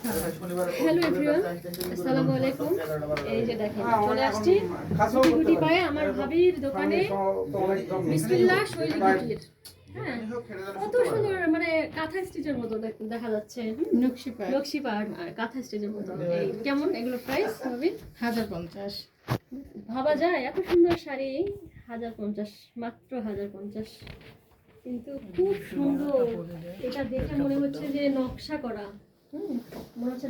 Hello everyone, আসসালামু আলাইকুম। এই যে দেখেন চলে আসছি গুটি পায়ে আমার ভাবির দোকানে বিসমিল্লাহ শৈলী গুটির। হ্যাঁ, কত সুন্দর মানে কাঁথা স্টিচের মতো দেখা যাচ্ছে, নকশি পাড় আর কাঁথা স্টিচের মতো। এই কেমন এগুলো প্রাইস ভাবি? 1050। ভাবা যায় এত সুন্দর শাড়ি 1050, মাত্র 1050, কিন্তু খুব সুন্দর। এটা দেখে মনে হচ্ছে যে নকশা করা। মনে হচ্ছে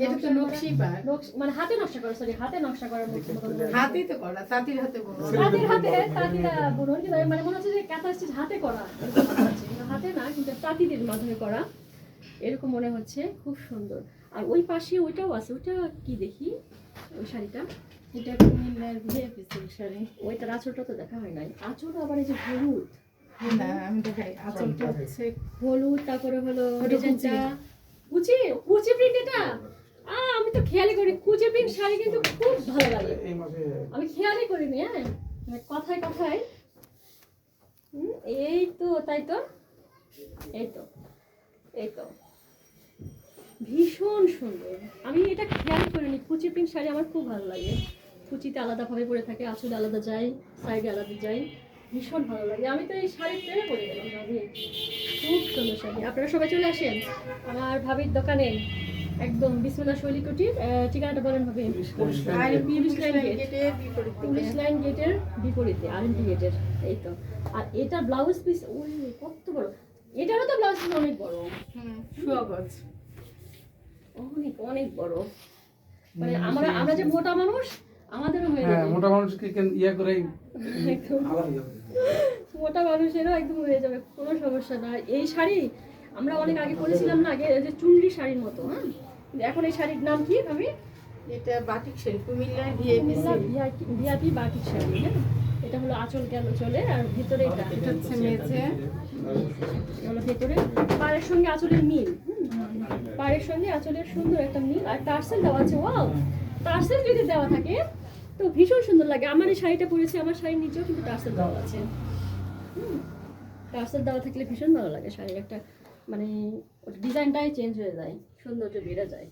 মানে হাতে নকশা করা, সরি হাতে নকশা করার মতো। হাতেই তো করা, তাঁতির হাতে বুনো। তাঁতিরা বুনো, কিন্তু মানে মনে হচ্ছে যে কাঁথা স্টিচ হাতে করা, হাতে না কিন্তু তাঁতিদের মাধ্যমে করা, এরকম মনে হচ্ছে। খুব সুন্দর। আর ওই পাশে ওইটাও আছে, ওইটা কি দেখি ওই শাড়িটা, এটা কুমিল্লার ভিআইপি সিল্ক শাড়ি। ওইটার আঁচলটা তো দেখা হয় নাই। আঁচল আবার এই যে হলুদ, না আমি দেখাই, আঁচলটা হচ্ছে হলুদ, তারপরে হলো ডিজাইনটা কুচি কুচি প্রিন্ট। এটা আমি তো খেয়ালই করি, কুচি প্রিন্ট শাড়ি কিন্তু খুব ভালো লাগে, আমি খেয়ালই করিনি। হ্যাঁ, মানে কথায় কথায় এই তো, তাই তো, এই তো, এই তো ভীষণ সুন্দর। আমি এটা খেয়াল করিনি, কুচি প্রিন্ট শাড়ি আমার খুব ভালো লাগে। কুচিতে আলাদাভাবে পরে থাকে, আঁচলে আলাদা যায়, সাইডে আলাদা যায়, ভীষণ ভালো লাগে। আমি তো এই শাড়ি প্রেমে পরে গেলাম ভাবি, খুব সুন্দর শাড়ি। আপনারা সবাই চলে আসেন আমার ভাবির দোকানে, একদম বিসমিল্লাহ শৈলী কুটির। ঠিকানাটা বলেন ভাবি? পুলিশ লাইন গেটের বিপরীতে, আরএনটি গেটের। এই তো। আর এটা ব্লাউজ পিস, ওই কত বড়! এটারও তো ব্লাউজ পিস অনেক বড়, সুয়াগজ, অনেক অনেক বড়। মানে আমরা যে মোটা মানুষ, আমাদেরও হয়ে যাবে। মোটা মানুষকে ইয়া করে মোটা মানুষেরও একদম হয়ে যাবে, কোনো সমস্যা না। এই শাড়ি আমরা অনেক আগে পরেছিলাম না, আগে যে চুনরি শাড়ির মতো। হ্যাঁ, এখন এই শাড়ির নাম কি ভাবি? এটা বাটিক শাড়ি, কুমিল্লার ভিআইপি বাটিক শাড়ি। হ্যাঁ, এটা হলো আঁচল গেল চলে, আর ভিতরে এটা হচ্ছে মেঝে, হলো ভেতরে পাড়ের সঙ্গে আঁচলের মিল। পাড়ের সঙ্গে আঁচলের সুন্দর একটা মিল, আর টার্সেল দেওয়া আছে। ওয়াও, টার্সেল যদি দেওয়া থাকে তো ভীষণ সুন্দর লাগে। আমার এই শাড়িটা পরেছি, আমার শাড়ির নিচেও কিন্তু টার্সেল দেওয়া আছে। টার্সেল দেওয়া থাকলে ভীষণ ভালো লাগে শাড়ির একটা, মানে ডিজাইনটাই চেঞ্জ হয়ে যায়, সৌন্দর্য বেড়ে যায়।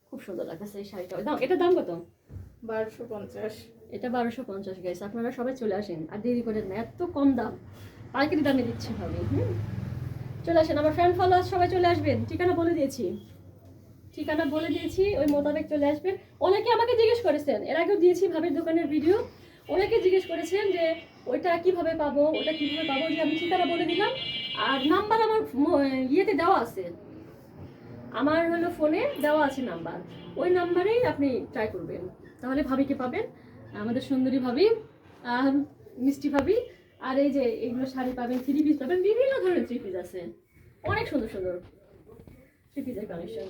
খুব সুন্দর লাগছে এই শাড়িটা। দাম, এটার দাম কত? 1250। এটা 1250 গাইস। আপনারা সবাই চলে আসেন, আর দেরি করেন না, এত কম দাম, পাইকারি দামে দিচ্ছি ভাবি। চলে আসেন, আমার ফ্রেন্ড ফলোয়ার সবাই চলে আসবেন। ঠিকানা বলে দিয়েছি, ঠিকানা বলে দিয়েছি, ওই মোতাবেক চলে আসবেন। অনেকে আমাকে জিজ্ঞেস করেছেন, এর আগেও দিয়েছি ভাবির দোকানের ভিডিও, অনেকে জিজ্ঞেস করেছেন যে ওইটা কিভাবে পাবো, ওটা কিভাবে পাবো। যে আমি ঠিকানা বলে দিলাম, আর নাম্বার আমার ইয়েতে দেওয়া আছে, আমার হলো ফোনে দেওয়া আছে নাম্বার, ওই নাম্বারেই আপনি ট্রাই করবেন, তাহলে ভাবিকে পাবেন, আমাদের সুন্দরী ভাবি, মিষ্টি ভাবি। আর এই যে এগুলো শাড়ি পাবেন, থ্রি পিস পাবেন, বিভিন্ন ধরনের থ্রি পিস আছে, অনেক সুন্দর সুন্দর থ্রি পিসের কালেকশন।